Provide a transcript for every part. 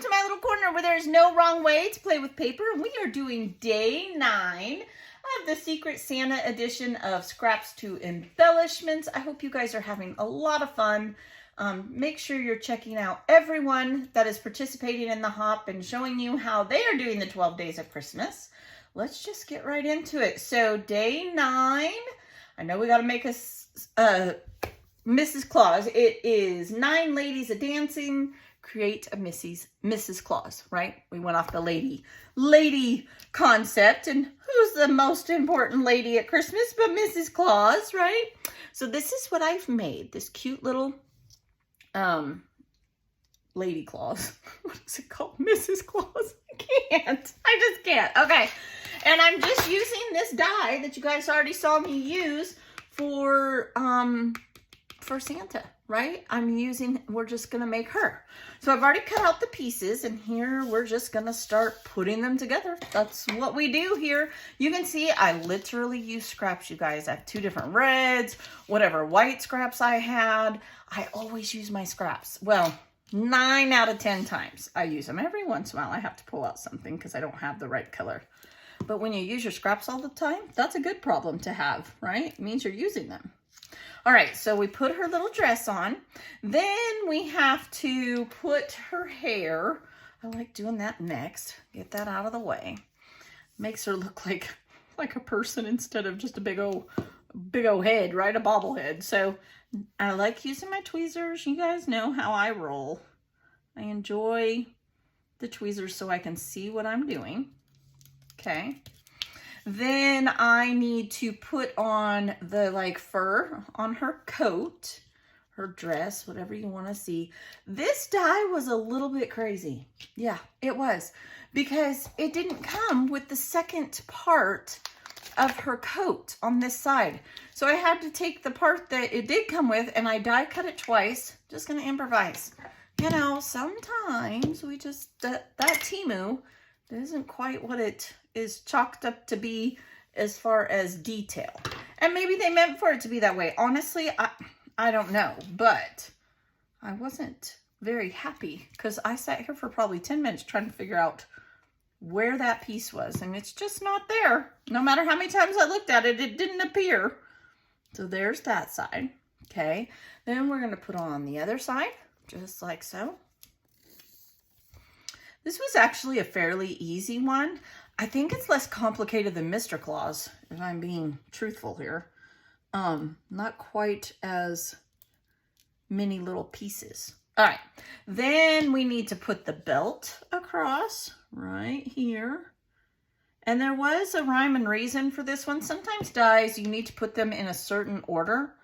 to my little corner where there's no wrong way to play with paper. And we are doing day 9 of the Secret Santa edition of Scraps to Embellishments. I hope you guys are having a lot of fun. Make sure you're checking out everyone that is participating in the hop and showing you how they are doing the 12 days of Christmas. Let's just get right into it. So day 9, I know we got to make a Mrs. Claus. It is 9 ladies a-dancing, create a Mrs. Claus, right? We went off the lady concept, and who's the most important lady at Christmas but Mrs. Claus, right? So this is what I've made, this cute little Lady Claus. What is it called? Mrs. Claus. I just can't. Okay. And I'm just using this die that you guys already saw me use for Santa, right? We're just going to make her. So I've already cut out the pieces, and here we're just going to start putting them together. That's what we do here. You can see I literally use scraps, you guys. I have 2 different reds, whatever white scraps I had. I always use my scraps. Well, 9 out of 10 times I use them. Every once in a while I have to pull out something because I don't have the right color. But when you use your scraps all the time, that's a good problem to have, right? It means you're using them. All right, so we put her little dress on. Then we have to put her hair. I like doing that next. Get that out of the way. Makes her look like a person instead of just a big old head, right? A bobblehead. So I like using my tweezers. You guys know how I roll. I enjoy the tweezers so I can see what I'm doing. Okay. Then I need to put on the fur on her coat, her dress, whatever you want to see. This die was a little bit crazy. Yeah, it was, because it didn't come with the second part of her coat on this side. So I had to take the part that it did come with and I die cut it twice. Just going to improvise. You know, sometimes we just, that Temu isn't quite what it is chalked up to be as far as detail. And maybe they meant for it to be that way. Honestly, I don't know. But I wasn't very happy because I sat here for probably 10 minutes trying to figure out where that piece was. And it's just not there. No matter how many times I looked at it, it didn't appear. So there's that side. Okay. Then we're going to put on the other side, just like so. This was actually a fairly easy one. I think it's less complicated than Mr. Claus, if I'm being truthful here. Not quite as many little pieces. All right, then we need to put the belt across right here. And there was a rhyme and reason for this one. Sometimes dies, you need to put them in a certain order,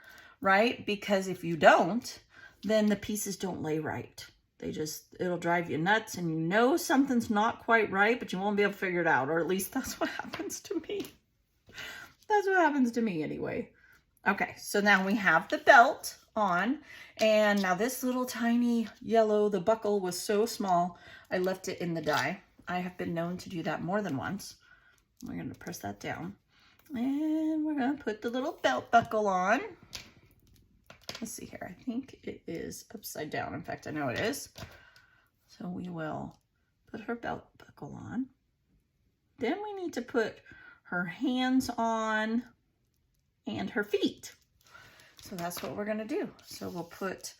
right? Because if you don't, then the pieces don't lay right. It'll drive you nuts, and you know something's not quite right, but you won't be able to figure it out, or at least that's what happens to me. That's what happens to me anyway. Okay, so now we have the belt on, and now this little tiny yellow, the buckle was so small, I left it in the die. I have been known to do that more than once. We're going to press that down, and we're going to put the little belt buckle on. Let's see here. I think it is upside down. In fact, I know it is. So we will put her belt buckle on. Then we need to put her hands on and her feet. So that's what we're going to do. So we'll put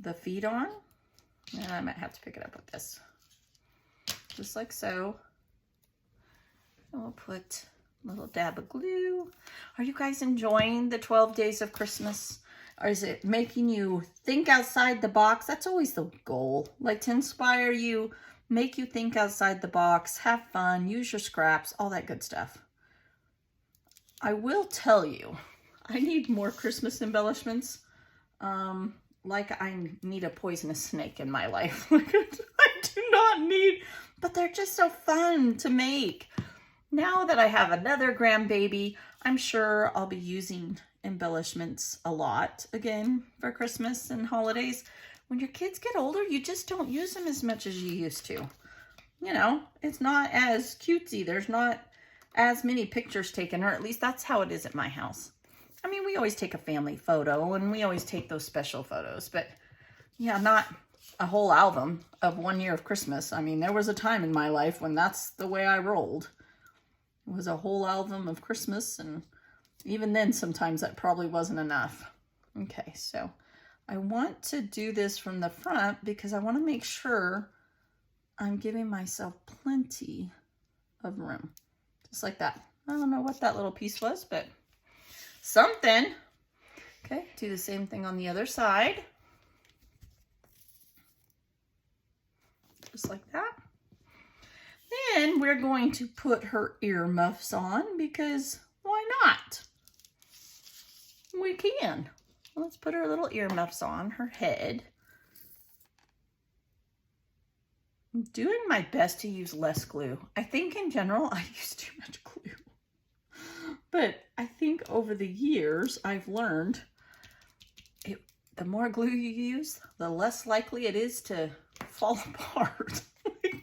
the feet on. And I might have to pick it up with this. Just like so. And we'll put a little dab of glue. Are you guys enjoying the 12 days of Christmas? Or is it making you think outside the box? That's always the goal. Like, to inspire you, make you think outside the box, have fun, use your scraps, all that good stuff. I will tell you, I need more Christmas embellishments. Like I need a poisonous snake in my life. I do not need, but they're just so fun to make. Now that I have another grandbaby, I'm sure I'll be using embellishments a lot again for Christmas and holidays. When your kids get older, you just don't use them as much as you used to. You know, it's not as cutesy. There's not as many pictures taken, or at least that's how it is at my house. I mean, we always take a family photo and we always take those special photos, but yeah, a whole album of 1 year of Christmas. I mean, there was a time in my life when that's the way I rolled. It was a whole album of Christmas, and even then, sometimes that probably wasn't enough. Okay, so I want to do this from the front because I want to make sure I'm giving myself plenty of room. Just like that. I don't know what that little piece was, but something. Okay, do the same thing on the other side. Just like that. Then we're going to put her earmuffs on because why not? We can. Let's put her little earmuffs on her head. I'm doing my best to use less glue. I think in general I use too much glue. But I think over the years I've learned the more glue you use, the less likely it is to fall apart.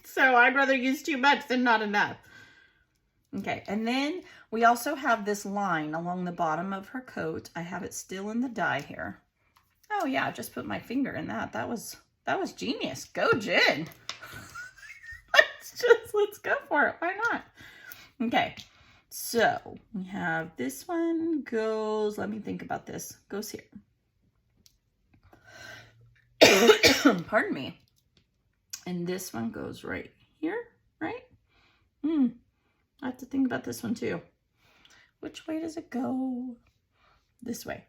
So I'd rather use too much than not enough. Okay, and then we also have this line along the bottom of her coat. I have it still in the die here. Oh yeah, I just put my finger in that. That was genius. Go, Jen. Let's go for it. Why not? Okay, so we have this one goes, let me think about this, goes here. Pardon me. And this one goes right here, right? I have to think about this one too. Which way does it go? This way.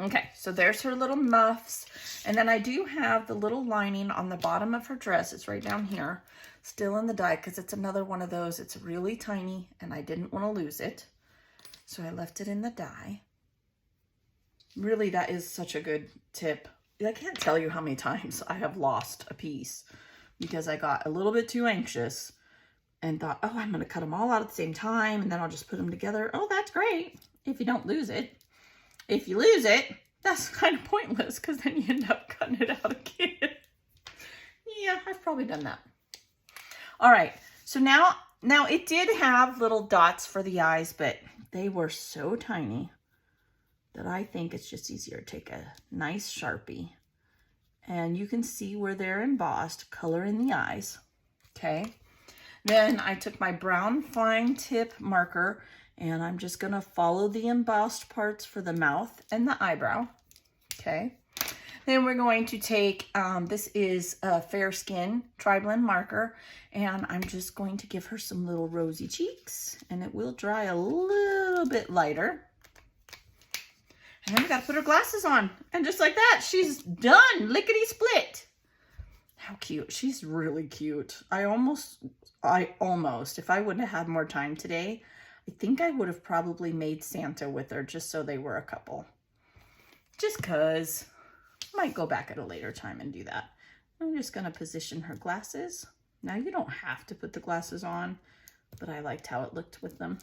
Okay, so there's her little muffs. And then I do have the little lining on the bottom of her dress. It's right down here, still in the die, because it's another one of those. It's really tiny, and I didn't want to lose it. So I left it in the die. Really, that is such a good tip. I can't tell you how many times I have lost a piece because I got a little bit too anxious and thought, oh, I'm going to cut them all out at the same time, and then I'll just put them together. Oh, that's great if you don't lose it. If you lose it, that's kind of pointless because then you end up cutting it out again. Yeah, I've probably done that. All right, so now it did have little dots for the eyes, but they were so tiny that I think it's just easier to take a nice Sharpie, and you can see where they're embossed, color in the eyes. Okay, then I took my brown fine tip marker, and I'm just gonna follow the embossed parts for the mouth and the eyebrow. Okay, then we're going to take, this is a Fair Skin Tri-Blend marker, and I'm just going to give her some little rosy cheeks, and it will dry a little bit lighter. And then we got to put her glasses on. And just like that, she's done. Lickety split. How cute. She's really cute. I almost, if I wouldn't have had more time today, I think I would have probably made Santa with her just so they were a couple. Just because. Might go back at a later time and do that. I'm just going to position her glasses. Now you don't have to put the glasses on, but I liked how it looked with them.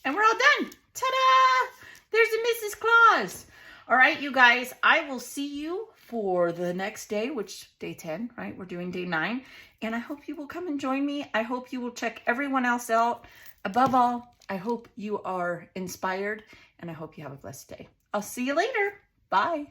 And we're all done. Ta-da! There's a Mrs. Claus. All right, you guys, I will see you for the next day, which day 10, right? We're doing day 9. And I hope you will come and join me. I hope you will check everyone else out. Above all, I hope you are inspired, and I hope you have a blessed day. I'll see you later. Bye.